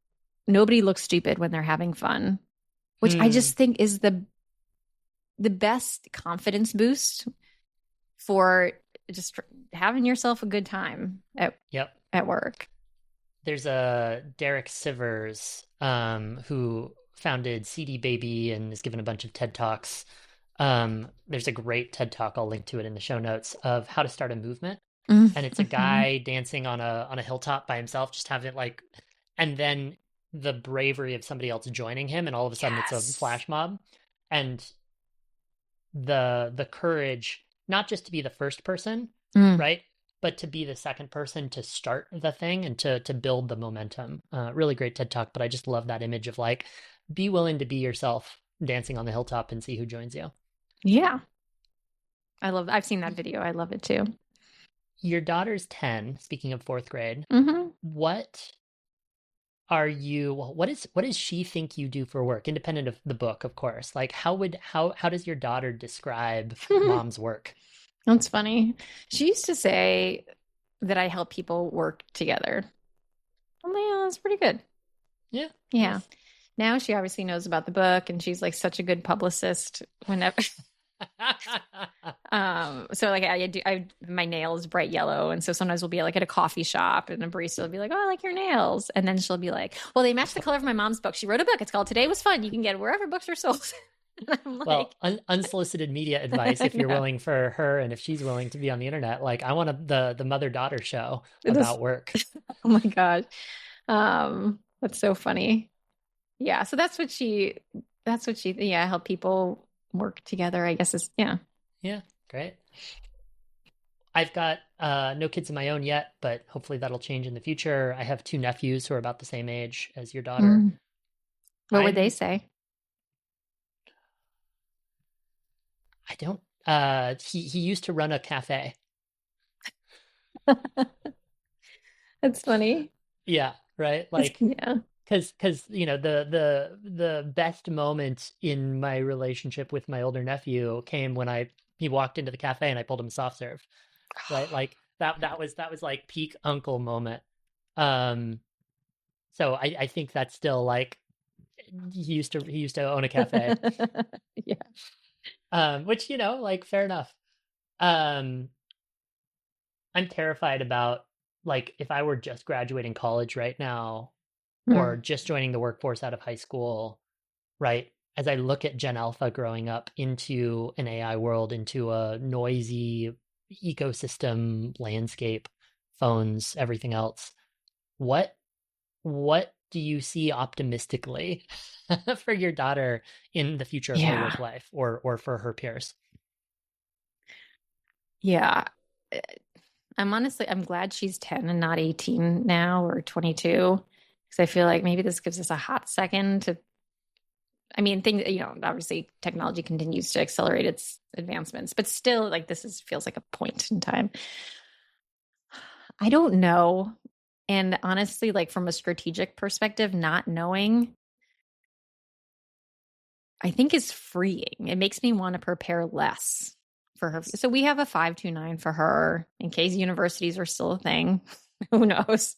nobody looks stupid when they're having fun, which I just think is the best confidence boost for just having yourself a good time at work. There's a Derek Sivers who founded CD Baby and has given a bunch of TED Talks. There's a great TED Talk, I'll link to it in the show notes, of how to start a movement. And it's a guy dancing on a hilltop by himself, just having like, and then the bravery of somebody else joining him, and all of a sudden it's a flash mob. And the courage, not just to be the first person, right? But to be the second person to start the thing and to build the momentum. Really great TED Talk, but I just love that image of like, be willing to be yourself dancing on the hilltop and see who joins you. Yeah. I've seen that video. I love it too. Your daughter's 10, speaking of fourth grade. What does she think you do for work, independent of the book, of course? Like how does your daughter describe mom's work? That's funny. She used to say that I help people work together. I'm like, oh, that's pretty good. Yeah. Nice. Now she obviously knows about the book, and she's like such a good publicist whenever. So like my nails bright yellow, and so sometimes we'll be like at a coffee shop and a barista will be like, oh, I like your nails, and then she'll be like, well, they match the color of my mom's book. She wrote a book, it's called Today Was Fun. You can get it wherever books are sold. Well, unsolicited media advice, if you're willing for her, and if she's willing to be on the internet, like I want the mother-daughter show about work. Oh my gosh. That's so funny. Yeah, so that's what she help people work together, I guess. Yeah, great. I've got no kids of my own yet, but hopefully that'll change in the future. I have 2 nephews who are about the same age as your daughter. What would they say? I don't he used to run a cafe. That's funny. Yeah, right? Like Because the best moment in my relationship with my older nephew came when he walked into the cafe and I pulled him a soft serve, right? Like that was like peak uncle moment. So I think that's still like he used to own a cafe. Yeah. Which, like fair enough. Um, I'm terrified about like if I were just graduating college right now or Mm. just joining the workforce out of high school, right? As I look at Gen Alpha growing up into an AI world, into a noisy ecosystem landscape, phones, everything else, what what do you see optimistically for your daughter in the future of her Yeah. work life or for her peers? Yeah. Uh, I'm glad she's 10 and not 18 now or 22 because I feel like maybe this gives us a hot second to, I mean, things, obviously technology continues to accelerate its advancements, but still like feels like a point in time. I don't know. And honestly, like from a strategic perspective, not knowing, I think is freeing. It makes me want to prepare less for her. So we have a 529 for her in case universities are still a thing. Who knows?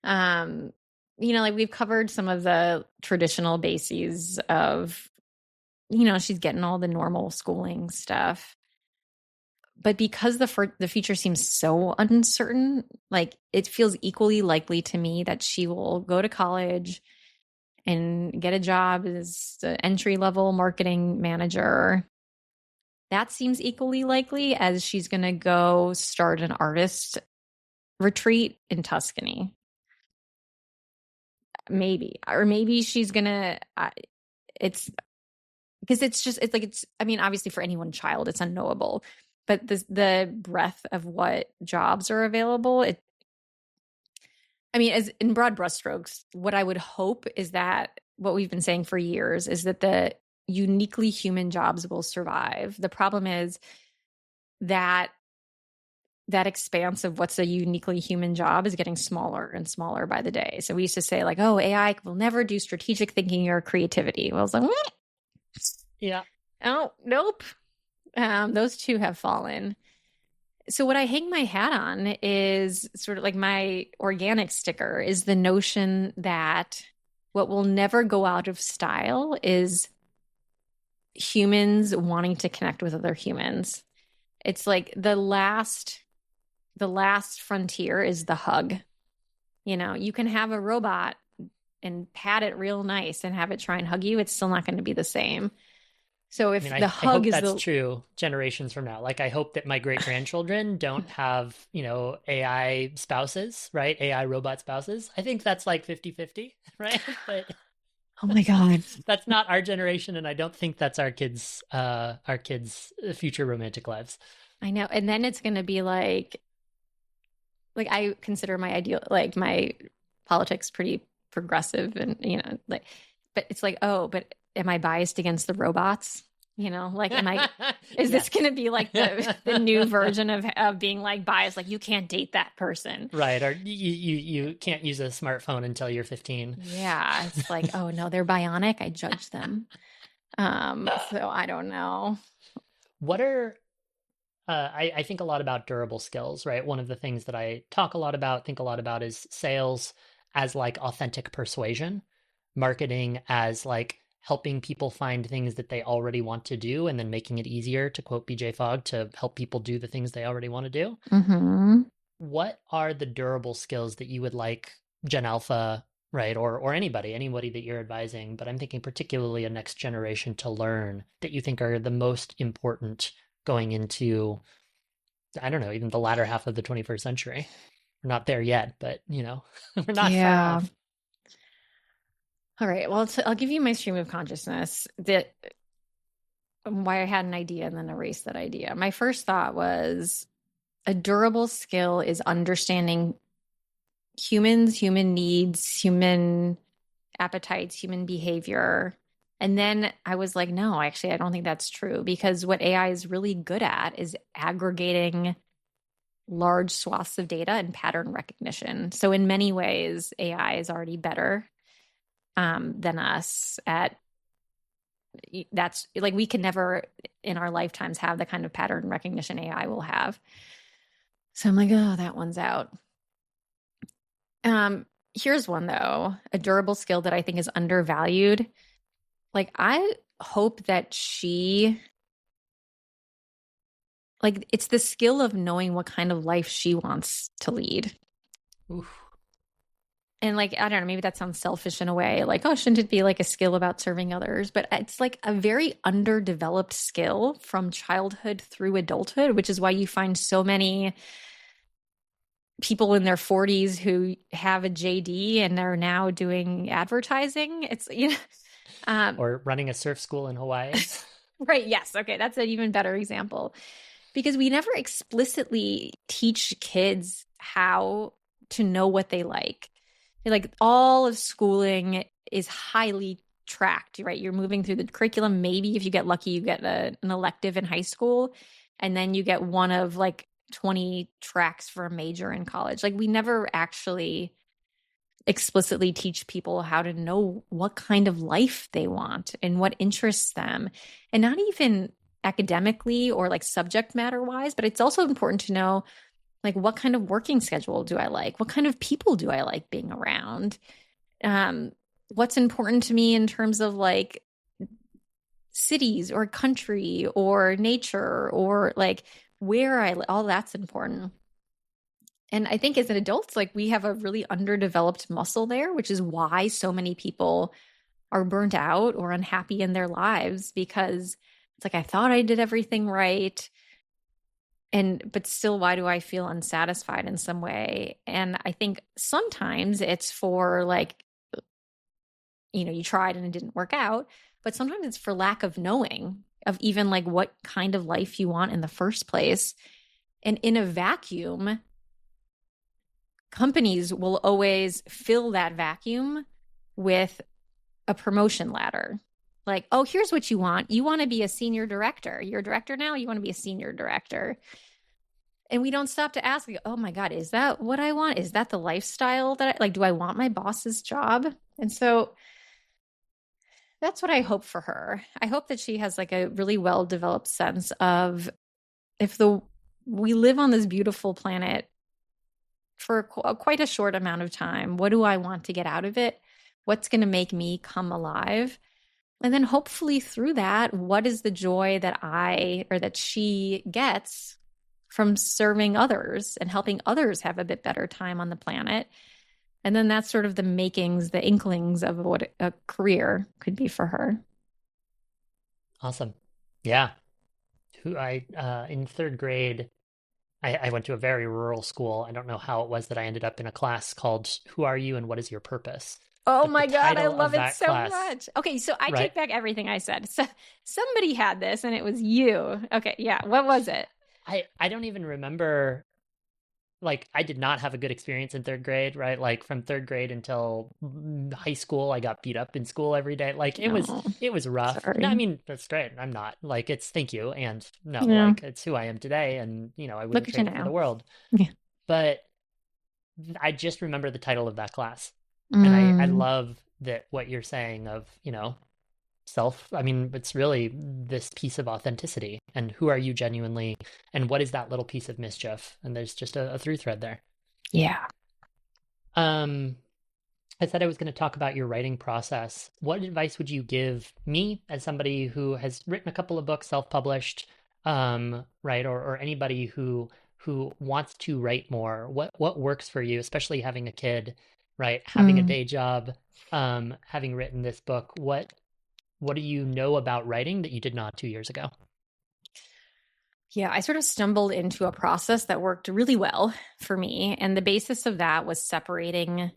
Um, like we've covered some of the traditional bases of, she's getting all the normal schooling stuff. But because the future seems so uncertain, like it feels equally likely to me that she will go to college and get a job as an entry level marketing manager. That seems equally likely as she's going to go start an artist retreat in Tuscany. Maybe, or maybe she's going to, it's because I mean, obviously for any one child, it's unknowable, but the breadth of what jobs are available, I mean, as in broad brushstrokes, what I would hope is that what we've been saying for years is that the uniquely human jobs will survive. The problem is that that expanse of what's a uniquely human job is getting smaller and smaller by the day. So we used to say like, oh, AI will never do strategic thinking or creativity. Well, I was like, Yeah. oh, nope. Those two have fallen. So what I hang my hat on is sort of like my organic sticker is the notion that what will never go out of style is humans wanting to connect with other humans. It's like the last frontier is the hug. You can have a robot and pat it real nice and have it try and hug you. It's still not going to be the same. So I if mean, the I hug hope is that's the true generations from now. Like, I hope that my great grandchildren don't have, AI spouses, right? AI robot spouses. I think that's like 50-50, right? But oh my God. that's not our generation, and I don't think that's our kids' future romantic lives. I know. And then it's going to be like I consider my ideal, like my politics pretty progressive and, like, but it's like, oh, but am I biased against the robots? Like, is this Yes. going to be like the new version of being like biased? Like you can't date that person. Right. Or you can't use a smartphone until you're 15. Yeah. It's like, oh no, they're bionic. I judge them. So I don't know. What are I think a lot about durable skills, right? One of the things that I think a lot about is sales as like authentic persuasion, marketing as like helping people find things that they already want to do and then making it easier, to quote BJ Fogg, to help people do the things they already want to do. Mm-hmm. What are the durable skills that you would like Gen Alpha, right, or anybody that you're advising, but I'm thinking particularly a next generation to learn that you think are the most important going into, I don't know, even the latter half of the 21st century? We're not there yet, but we're not far Yeah. off. All right. Well, I'll give you my stream of consciousness that why I had an idea and then erased that idea. My first thought was a durable skill is understanding humans, human needs, human appetites, human behavior. And then I was like, no, actually, I don't think that's true because what AI is really good at is aggregating large swaths of data and pattern recognition. So in many ways, AI is already better than us at that's like we can never in our lifetimes have the kind of pattern recognition AI will have. So I'm like, oh, that one's out. Here's one though, a durable skill that I think is undervalued. Like I hope that she like it's the skill of knowing what kind of life she wants to lead. Oof. And like, I don't know, maybe that sounds selfish in a way, like, oh, shouldn't it be like a skill about serving others? But it's like a very underdeveloped skill from childhood through adulthood, which is why you find so many people in their 40s who have a JD and they're now doing advertising. It's, Or running a surf school in Hawaii. right. Yes. Okay. That's an even better example because we never explicitly teach kids how to know what they like. Like all of schooling is highly tracked, right? You're moving through the curriculum. Maybe if you get lucky, you get an elective in high school, and then you get one of like 20 tracks for a major in college. Like we never actually explicitly teach people how to know what kind of life they want and what interests them. And not even academically or like subject matter wise, but it's also important to know like what kind of working schedule do I like? What kind of people do I like being around? What's important to me in terms of like cities or country or nature or like where all that's important. And I think as an adult, like we have a really underdeveloped muscle there, which is why so many people are burnt out or unhappy in their lives because it's like, I thought I did everything right. But still, why do I feel unsatisfied in some way? And I think sometimes it's for like, you tried and it didn't work out, but sometimes it's for lack of knowing of even like what kind of life you want in the first place. And in a vacuum, companies will always fill that vacuum with a promotion ladder. Like, oh, here's what you want. You want to be a senior director. You're a director now. You want to be a senior director. And we don't stop to ask, like, oh my God, is that what I want? Is that the lifestyle that I like? Do I want my boss's job? And so that's what I hope for her. I hope that she has like a really well-developed sense of we live on this beautiful planet for quite a short amount of time. What do I want to get out of it? What's going to make me come alive? And then hopefully through that, what is the joy that she gets from serving others and helping others have a bit better time on the planet? And then that's sort of the makings, the inklings of what a career could be for her. Awesome. Yeah. In third grade, I went to a very rural school. I don't know how it was that I ended up in a class called Who Are You and What Is Your Purpose? Oh But my the God, I title love of it that so class, much. Okay, so I right? take back everything I said. So somebody had this and it was you. Okay, yeah. What was it? I don't even remember. Like, I did not have a good experience in third grade, right? Like from third grade until high school, I got beat up in school every day. Like Oh, it was rough. No, I sorry. mean, that's great. I'm not like, it's thank you. And no, Yeah. like it's who I am today. And I Look wouldn't at you trade it for the now. world. Yeah. But I just remember the title of that class. And I Mm, love that what you're saying of, I mean, it's really this piece of authenticity and who are you genuinely and what is that little piece of mischief? And there's just a through thread there. yeah. Um, I said I was going to talk about your writing process. What advice would you give me as somebody who has written a couple of books, self-published, right, or anybody who wants to write more? What works for you, especially having a kid, right? Having a Mm. day job, having written this book. What do you know about writing that you did not 2 years ago? Yeah, I sort of stumbled into a process that worked really well for me. And the basis of that was separating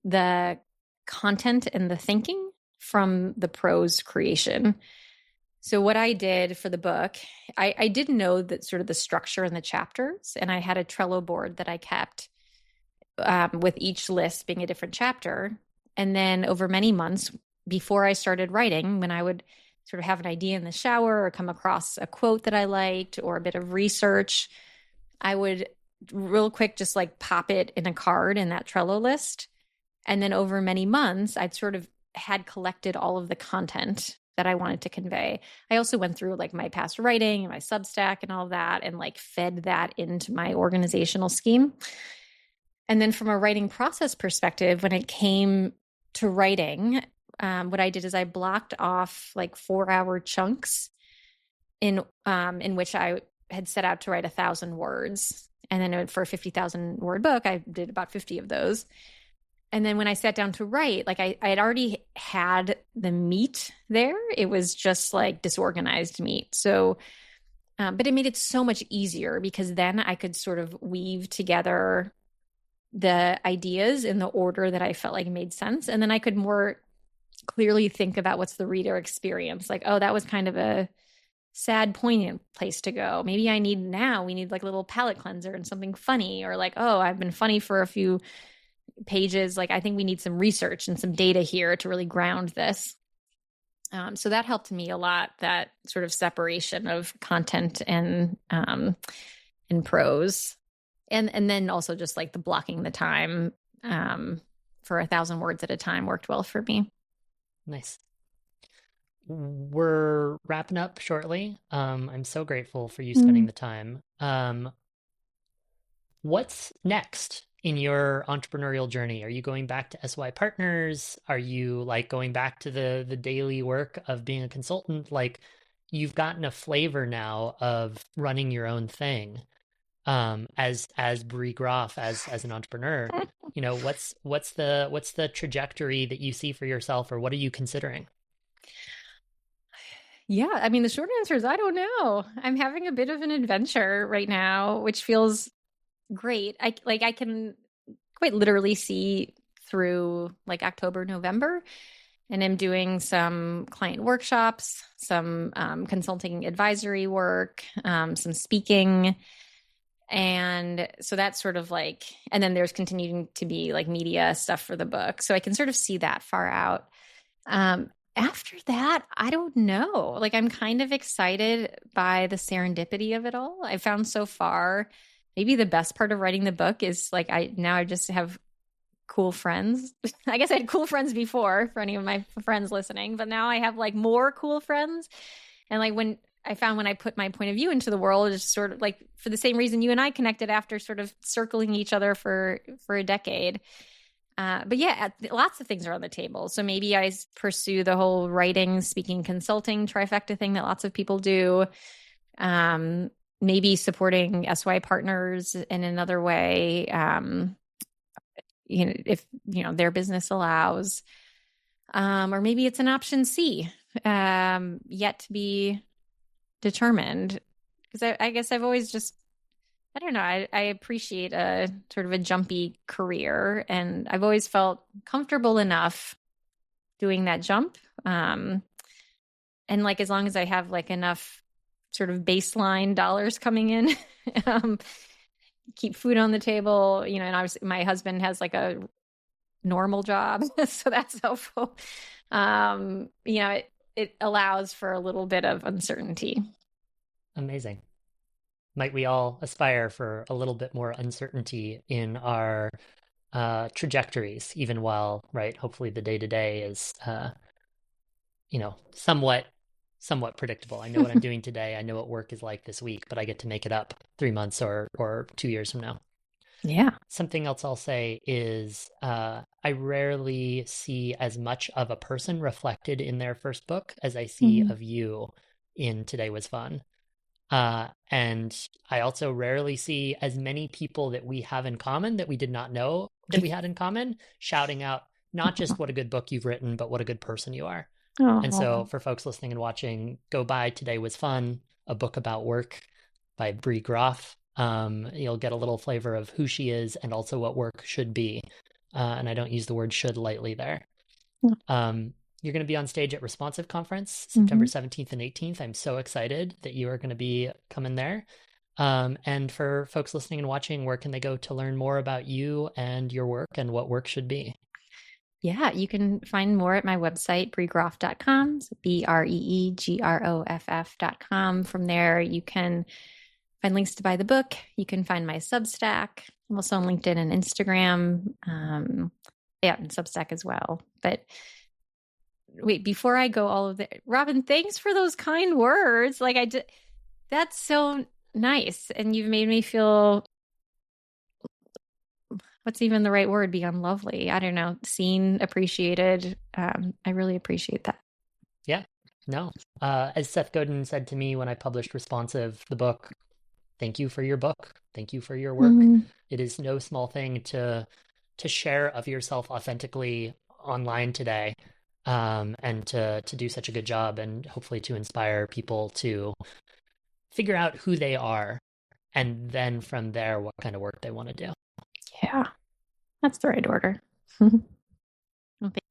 the content and the thinking from the prose creation. So, what I did for the book, I did know that sort of the structure and the chapters, and I had a Trello board that I kept with each list being a different chapter. And then over many months before I started writing, when I would sort of have an idea in the shower or come across a quote that I liked or a bit of research, I would real quick just like pop it in a card in that Trello list. And then over many months, I'd sort of had collected all of the content that I wanted to convey. I also went through like my past writing and my Substack and all of that and like fed that into my organizational scheme. And then from a writing process perspective, when it came to writing, what I did is I blocked off like 4-hour chunks in which I had set out to write 1,000 words. And then for a 50,000 word book, I did about 50 of those. And then when I sat down to write, like I had already had the meat there. It was just like disorganized meat. So, but it made it so much easier because then I could sort of weave together the ideas in the order that I felt like made sense. And then I could more clearly think about what's the reader experience. Like, oh, that was kind of a sad, poignant place to go. Maybe we need like a little palate cleanser and something funny, or like, oh, I've been funny for a few pages. Like, I think we need some research and some data here to really ground this. So that helped me a lot, that sort of separation of content and prose. And then also just like the blocking the time for 1,000 words at a time worked well for me. Nice. We're wrapping up shortly. I'm so grateful for you spending the time. What's next in your entrepreneurial journey? Are you going back to SY Partners? Are you like going back to the daily work of being a consultant? Like, you've gotten a flavor now of running your own thing. As Bree Groff, as an entrepreneur, what's the trajectory that you see for yourself, or what are you considering? Yeah, I mean, the short answer is I don't know. I'm having a bit of an adventure right now, which feels great. I can quite literally see through like October, November, and I'm doing some client workshops, some consulting advisory work, some speaking. And so that's sort of like, and then there's continuing to be like media stuff for the book. So I can sort of see that far out. After that, I don't know. Like, I'm kind of excited by the serendipity of it all. I found so far, maybe the best part of writing the book is like, I just have cool friends. I guess I had cool friends before, for any of my friends listening, but now I have like more cool friends. And like when I put my point of view into the world, it's sort of like for the same reason you and I connected after sort of circling each other for a decade. But yeah, lots of things are on the table. So maybe I pursue the whole writing, speaking, consulting trifecta thing that lots of people do. Maybe supporting SY Partners in another way, if their business allows. Or maybe it's an option C, yet to be determined. Because I guess I've always just, I don't know, I appreciate a sort of a jumpy career, and I've always felt comfortable enough doing that jump. And like, as long as I have like enough sort of baseline dollars coming in, keep food on the table, and obviously my husband has like a normal job, so that's helpful. It allows for a little bit of uncertainty. Amazing. Might we all aspire for a little bit more uncertainty in our trajectories, even while, right, hopefully the day-to-day is, somewhat predictable. I know what I'm doing today. I know what work is like this week, but I get to make it up 3 months or 2 years from now. Yeah. Something else I'll say is I rarely see as much of a person reflected in their first book as I see of you in Today Was Fun. And I also rarely see as many people that we have in common that we did not know that we had in common shouting out not just what a good book you've written, but what a good person you are. Oh. And so for folks listening and watching, go buy Today Was Fun, a book about work by Bree Groff. You'll get a little flavor of who she is and also what work should be. And I don't use the word should lightly there. You're going to be on stage at Responsive Conference, September 17th and 18th. I'm so excited that you are going to be coming there. And for folks listening and watching, where can they go to learn more about you and your work and what work should be? Yeah, you can find more at my website, breegroff.com, so BREEGROFF.com. From there, you can find links to buy the book. You can find my Substack. I'm also on LinkedIn and Instagram. And Substack as well. But wait, before I go all of that, Robin, thanks for those kind words. Like that's so nice. And you've made me feel, what's even the right word, beyond lovely? I don't know, seen, appreciated. I really appreciate that. Yeah, no. As Seth Godin said to me when I published Responsive, the book, thank you for your book. Thank you for your work. Mm-hmm. It is no small thing to share of yourself authentically online today, and to do such a good job, and hopefully to inspire people to figure out who they are, and then from there, what kind of work they want to do. Yeah, that's the right order. Well,